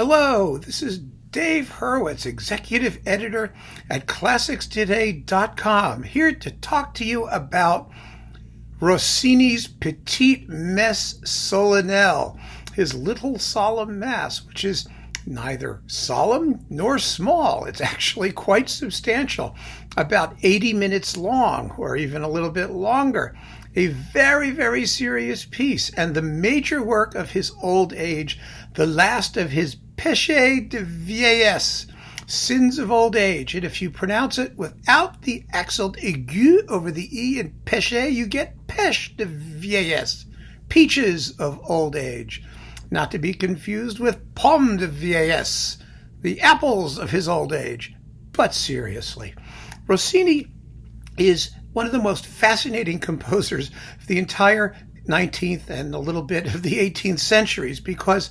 Hello, this is Dave Hurwitz, Executive Editor at ClassicsToday.com, here to talk to you about Rossini's Petite, Messe, solennelle, his little solemn mass, which is neither solemn nor small. It's actually quite substantial, about 80 minutes long, or even a little bit longer. A very, very serious piece, and the major work of his old age, the last of his péchés de vieillesse, sins of old age. And if you pronounce it without the accent aigu over the E in péché, you get pêche de vieillesse, peaches of old age. Not to be confused with pomme de vieillesse, the apples of his old age. But seriously, Rossini is one of the most fascinating composers of the entire 19th and a little bit of the 18th centuries, because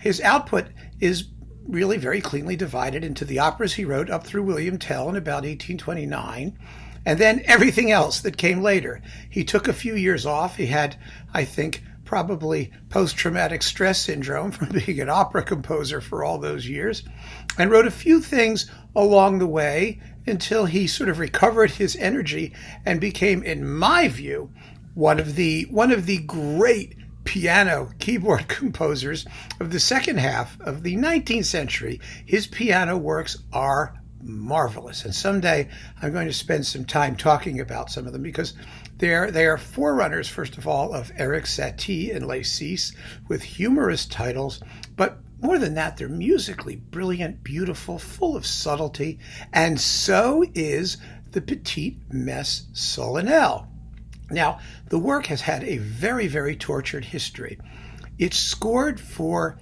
his output is really very cleanly divided into the operas he wrote up through William Tell in about 1829, and then everything else that came later. He took a few years off. He had, I think, probably post-traumatic stress syndrome from being an opera composer for all those years, and wrote a few things along the way until he sort of recovered his energy and became, in my view, one of the great piano keyboard composers of the second half of the 19th century. His piano works are marvelous, and someday I'm going to spend some time talking about some of them, because they are forerunners, first of all, of Eric Satie and Les Six, with humorous titles, but more than that, they're musically brilliant, beautiful, full of subtlety, and so is the Petite, Messe, solennelle. Now, the work has had a very, very tortured history. It's scored for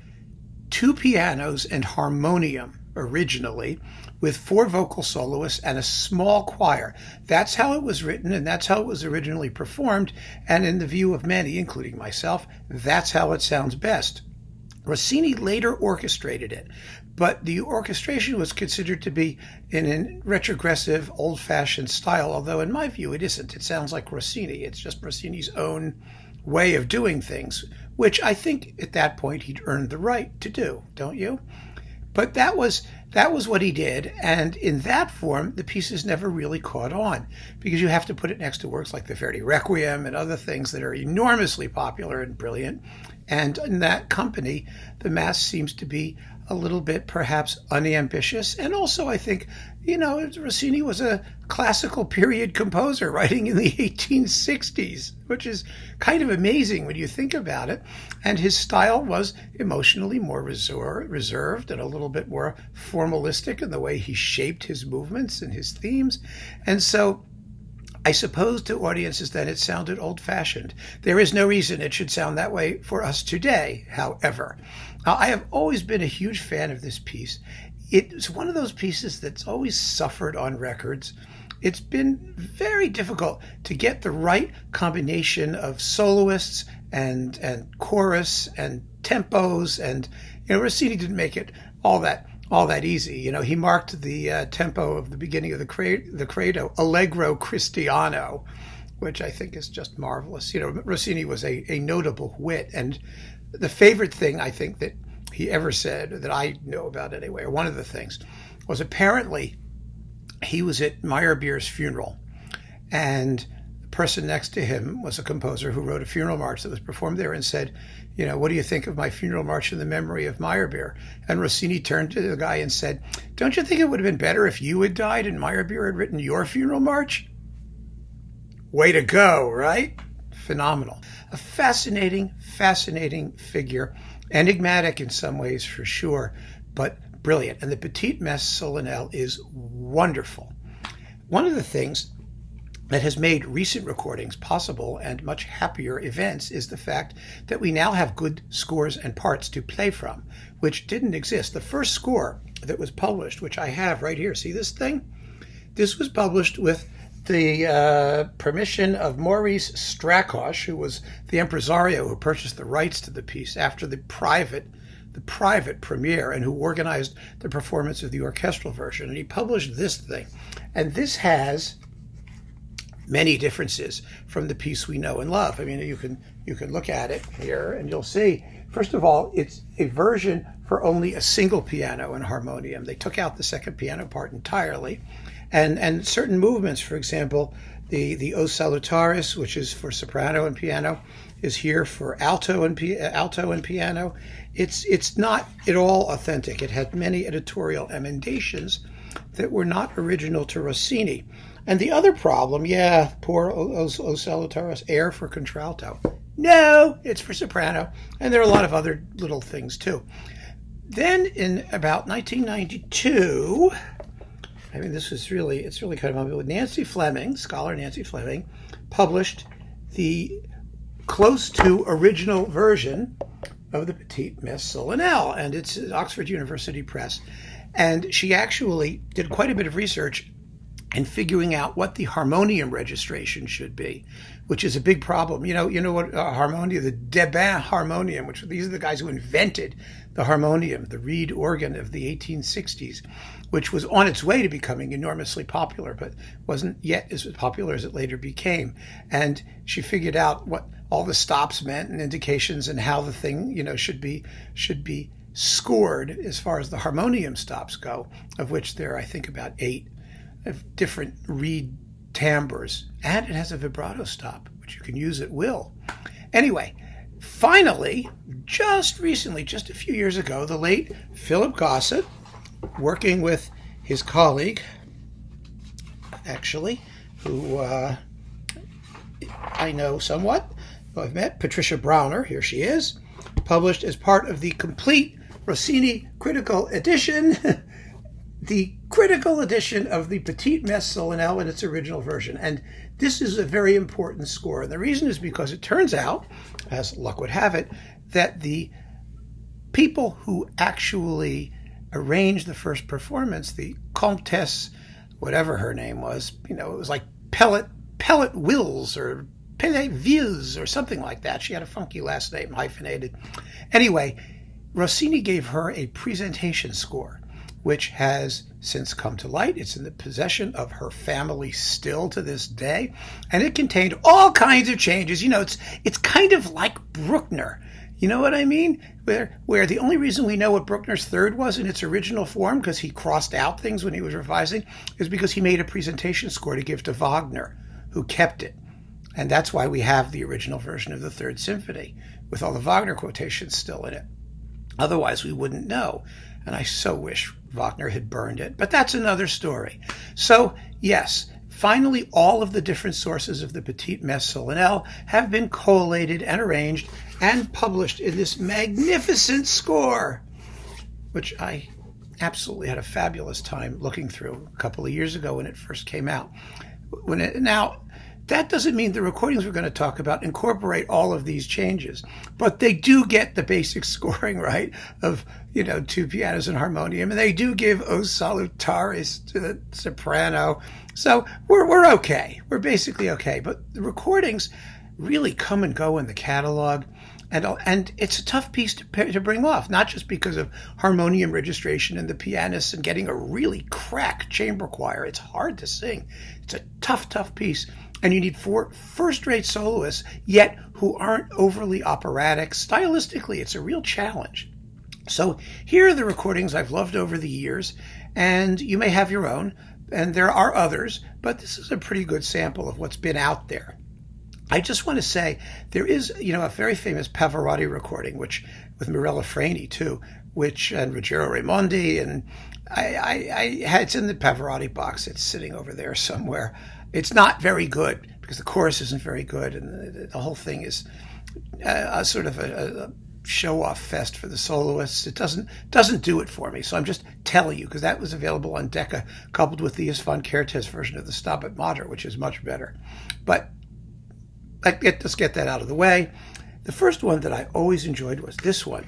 2 pianos and harmonium originally, with 4 vocal soloists and a small choir. That's how it was written, and that's how it was originally performed, and in the view of many, including myself, that's how it sounds best. Rossini later orchestrated it, but the orchestration was considered to be in a retrogressive, old-fashioned style, although in my view it isn't. It sounds like Rossini. It's just Rossini's own way of doing things, which I think at that point he'd earned the right to do, don't you? But that was what he did, and in that form, the pieces never really caught on, because you have to put it next to works like the Verdi Requiem and other things that are enormously popular and brilliant. And in that company, the Mass seems to be a little bit perhaps unambitious. And also, I think, Rossini was a classical period composer writing in the 1860s, which is kind of amazing when you think about it. And his style was emotionally more reserved and a little bit more formalistic in the way he shaped his movements and his themes. And so I suppose to audiences then it sounded old-fashioned. There is no reason it should sound that way for us today, however. I have always been a huge fan of this piece. It's one of those pieces that's always suffered on records. It's been very difficult to get the right combination of soloists and chorus and tempos, and Rossini didn't make it all that easy. He marked the tempo of the beginning of the Credo Allegro Cristiano, which I think is just marvelous. Rossini was a notable wit, and the favorite thing I think that he ever said, that I know about anyway, or one of the things, was apparently he was at Meyerbeer's funeral, and the person next to him was a composer who wrote a funeral march that was performed there, and said, what do you think of my funeral march in the memory of Meyerbeer? And Rossini turned to the guy and said, don't you think it would have been better if you had died and Meyerbeer had written your funeral march? Way to go, right? Phenomenal. A fascinating figure, enigmatic in some ways for sure, but brilliant. And the Petite, Messe, solennelle is wonderful. One of the things that has made recent recordings possible and much happier events is the fact that we now have good scores and parts to play from, which didn't exist. The first score that was published, which I have right here, see this thing? This was published with the permission of Maurice Strakosch, who was the impresario who purchased the rights to the piece after the private premiere, and who organized the performance of the orchestral version. And he published this thing. And this has many differences from the piece we know and love. I mean, you can look at it here and you'll see first of all, it's a version for only a single piano and harmonium. They took out the second piano part entirely. And certain movements, for example, the O Salutaris, which is for soprano and piano, is here for alto and piano. It's not at all authentic. It had many editorial emendations that were not original to Rossini. And the other problem, poor O Salutaris, air for contralto. No, it's for soprano. And there are a lot of other little things too. Then in about 1992, I mean, it's really kind of unbelievable. Nancy Fleming, scholar Nancy Fleming, published the close to original version of the Petite Messe solennelle, and it's Oxford University Press. And she actually did quite a bit of research in figuring out what the harmonium registration should be, which is a big problem. You know what harmonium, the Debain harmonium, which these are the guys who invented the harmonium, the reed organ of the 1860s, which was on its way to becoming enormously popular, but wasn't yet as popular as it later became. And she figured out what all the stops meant and indications and how the thing, should be scored as far as the harmonium stops go, of which there are, I think, about 8 of different reed timbres. And it has a vibrato stop, which you can use at will. Anyway, finally, just recently, just a few years ago, the late Philip Gossett, working with his colleague, actually, who I know somewhat, who I've met, Patricia Browner, here she is, published as part of the complete Rossini critical edition, the critical edition of the Petite Messe solennelle in its original version. And this is a very important score. And the reason is because it turns out, as luck would have it, that the people who actually arranged the first performance, the Comtesse, whatever her name was, it was like Pellet Wills or Pellet Villes or something like that. She had a funky last name, hyphenated. Anyway, Rossini gave her a presentation score, which has since come to light. It's in the possession of her family still to this day, and it contained all kinds of changes. It's kind of like Bruckner. You know what I mean? Where the only reason we know what Bruckner's third was in its original form, because he crossed out things when he was revising, is because he made a presentation score to give to Wagner, who kept it. And that's why we have the original version of the Third Symphony, with all the Wagner quotations still in it. Otherwise, we wouldn't know. And I so wish Wagner had burned it. But that's another story. So, yes, finally, all of the different sources of the Petite Messe solennelle have been collated and arranged and published in this magnificent score, which I absolutely had a fabulous time looking through a couple of years ago when it first came out. Now, that doesn't mean the recordings we're going to talk about incorporate all of these changes, but they do get the basic scoring right of, 2 pianos and harmonium, and they do give O Salutaris to the soprano. So we're okay. We're basically okay. But the recordings really come and go in the catalog, and it's a tough piece to bring off, not just because of harmonium registration and the pianists and getting a really crack chamber choir. It's hard to sing. It's a tough piece. And you need 4 first-rate soloists, yet who aren't overly operatic. Stylistically, it's a real challenge. So here are the recordings I've loved over the years, and you may have your own, and there are others, but this is a pretty good sample of what's been out there. I just want to say there is, a very famous Pavarotti recording, which with Mirella Freni too, and Ruggiero Raimondi, and it's in the Pavarotti box. It's sitting over there somewhere. It's not very good because the chorus isn't very good, and the whole thing is a sort of a show-off fest for the soloists. It doesn't do it for me. So I'm just telling you, because that was available on Decca, coupled with the István Kertész version of the Stabat Mater, which is much better. But let's get that out of the way. The first one that I always enjoyed was this one.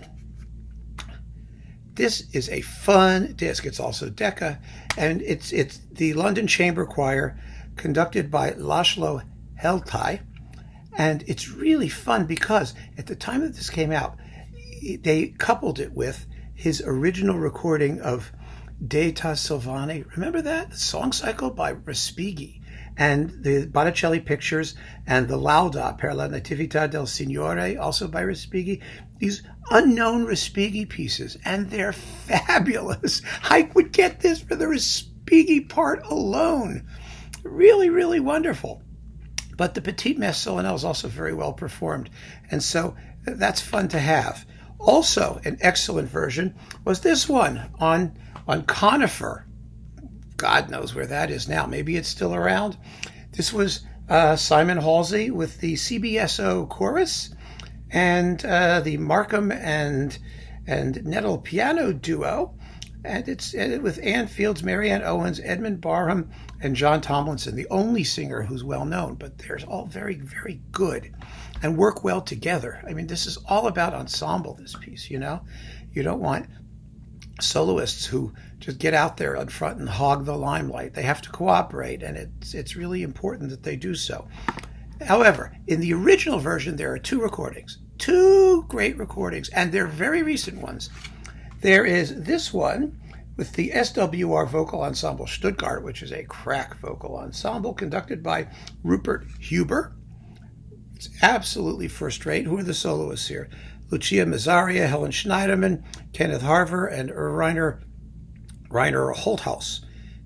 This is a fun disc. It's also Decca, and it's the London Chamber Choir, conducted by Laszlo Heltai, and it's really fun because at the time that this came out, they coupled it with his original recording of Deità Silvani. Remember that? The song cycle by Respighi. and the Botticelli pictures, and the Lauda per la Natività del Signore, also by Respighi. These unknown Respighi pieces, and they're fabulous. I would get this for the Respighi part alone. Really, really wonderful. But the Petite Messe solennelle is also very well performed, and so that's fun to have. Also, an excellent version was this one on conifer. God knows where that is now. Maybe it's still around. This was Simon Halsey with the CBSO chorus and the Markham and Nettle piano duo. And it's with Ann Fields, Marianne Owens, Edmund Barham, and John Tomlinson, the only singer who's well known, but they're all very, very good and work well together. I mean, this is all about ensemble, this piece, you know? You don't want soloists who just get out there in front and hog the limelight. They have to cooperate, and it's really important that they do so. However, in the original version, there are two recordings, two great recordings, and they're very recent ones. There is this one with the SWR Vocal Ensemble Stuttgart, which is a crack vocal ensemble conducted by Rupert Huber. It's absolutely first rate. Who are the soloists here? Lucia Mazzaria, Helen Schneiderman, Kenneth Harver, and Rainer Holthaus.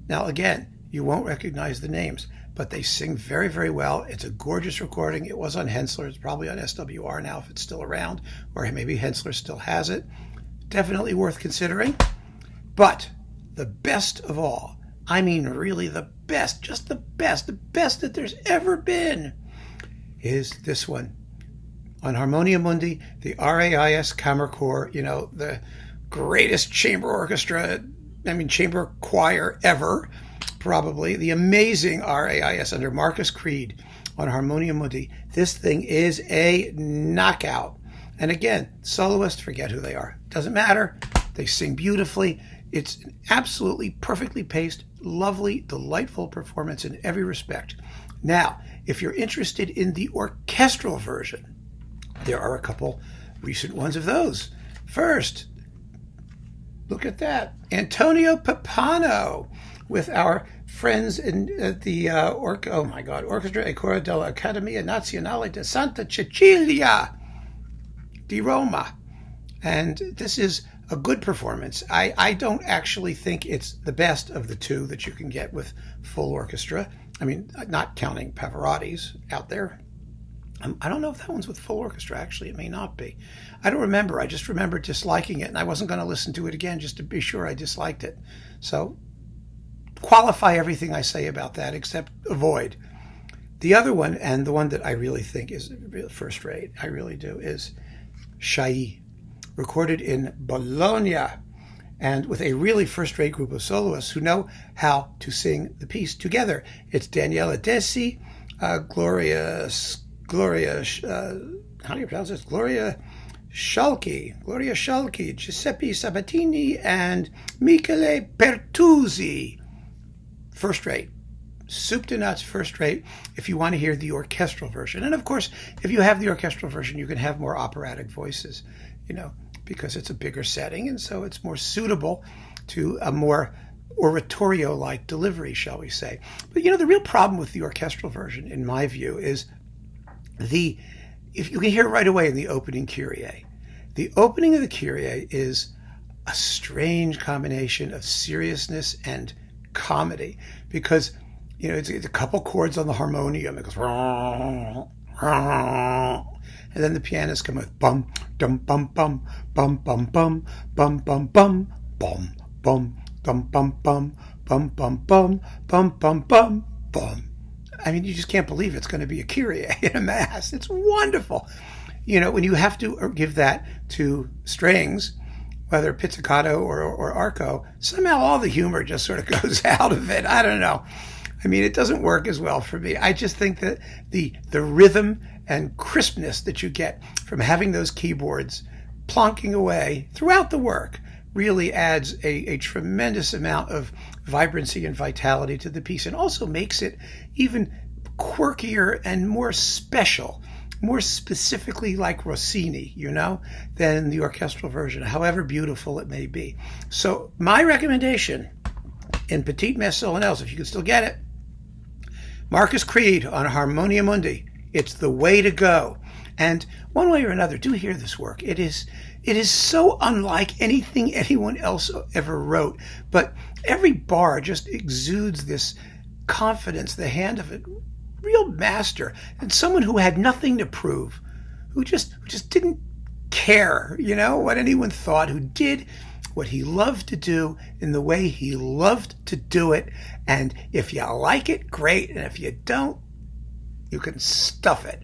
Now, again, you won't recognize the names, but they sing very, very well. It's a gorgeous recording. It was on Hensler. It's probably on SWR now if it's still around, or maybe Hensler still has it. Definitely worth considering. But the best of all, I mean really the best, just the best that there's ever been, is this one. On Harmonia Mundi, the RAIS Kammerchor, you know, the greatest chamber choir ever, probably. The amazing RAIS under Marcus Creed on Harmonia Mundi. This thing is a knockout. And again, soloists, forget who they are. Doesn't matter. They sing beautifully. It's an absolutely perfectly paced, lovely, delightful performance in every respect. Now, if you're interested in the orchestral version, there are a couple recent ones of those. First, look at that. Antonio Pappano with our friends in the Orchestra e Coro dell'Accademia Nazionale di Santa Cecilia di Roma. And this is a good performance. I don't actually think it's the best of the two that you can get with full orchestra. I mean, not counting Pavarotti's out there. I don't know if that one's with full orchestra, actually. It may not be. I don't remember. I just remember disliking it, and I wasn't going to listen to it again just to be sure I disliked it. So qualify everything I say about that, except avoid. The other one, and the one that I really think is first rate, I really do, is Shai, recorded in Bologna, and with a really first-rate group of soloists who know how to sing the piece together. It's Daniela Desi, Gloria, how do you pronounce this? Gloria Scialchi, Giuseppe Sabatini, and Michele Pertuzzi. First rate. Soup to nuts, first rate, if you want to hear the orchestral version. And of course, if you have the orchestral version, you can have more operatic voices, you know, because it's a bigger setting, and so it's more suitable to a more oratorio-like delivery, shall we say. But, you know, the real problem with the orchestral version, in my view, is if you can hear right away in the opening Kyrie. The opening of the Kyrie is a strange combination of seriousness and comedy, because, you know, it's a couple chords on the harmonium. It goes, and then the pianists come with bum, dum, bum, bum, bum, bum, bum, bum, bum, bum, bum, bum, dum, bum, bum, bum, bum, bum, bum, bum, bum, bum. I mean, you just can't believe it's going to be a Kyrie in a mass. It's wonderful. You know, when you have to give that to strings, whether pizzicato or arco, somehow all the humor just sort of goes out of it. I don't know. I mean, it doesn't work as well for me. I just think that the rhythm and crispness that you get from having those keyboards plonking away throughout the work really adds a tremendous amount of vibrancy and vitality to the piece, and also makes it even quirkier and more special, more specifically like Rossini, you know, than the orchestral version, however beautiful it may be. So my recommendation in Petite Messe solennelles, if you can still get it, Marcus Creed on Harmonia Mundi. It's the way to go. And one way or another, do hear this work. It is so unlike anything anyone else ever wrote. But every bar just exudes this confidence, the hand of a real master, and someone who had nothing to prove, who just didn't care, what anyone thought, who did what he loved to do in the way he loved to do it. And if you like it, great. And if you don't, you can stuff it.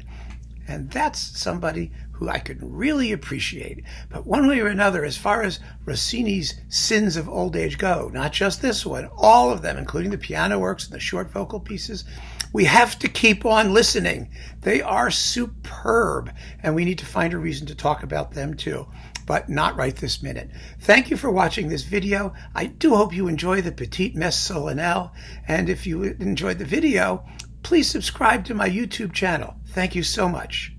And that's somebody who I could really appreciate. But one way or another, as far as Rossini's sins of old age go, not just this one, all of them, including the piano works and the short vocal pieces, we have to keep on listening. They are superb, and we need to find a reason to talk about them too, but not right this minute. Thank you for watching this video. I do hope you enjoy the Petite Messe solennelle, and if you enjoyed the video, please subscribe to my YouTube channel. Thank you so much.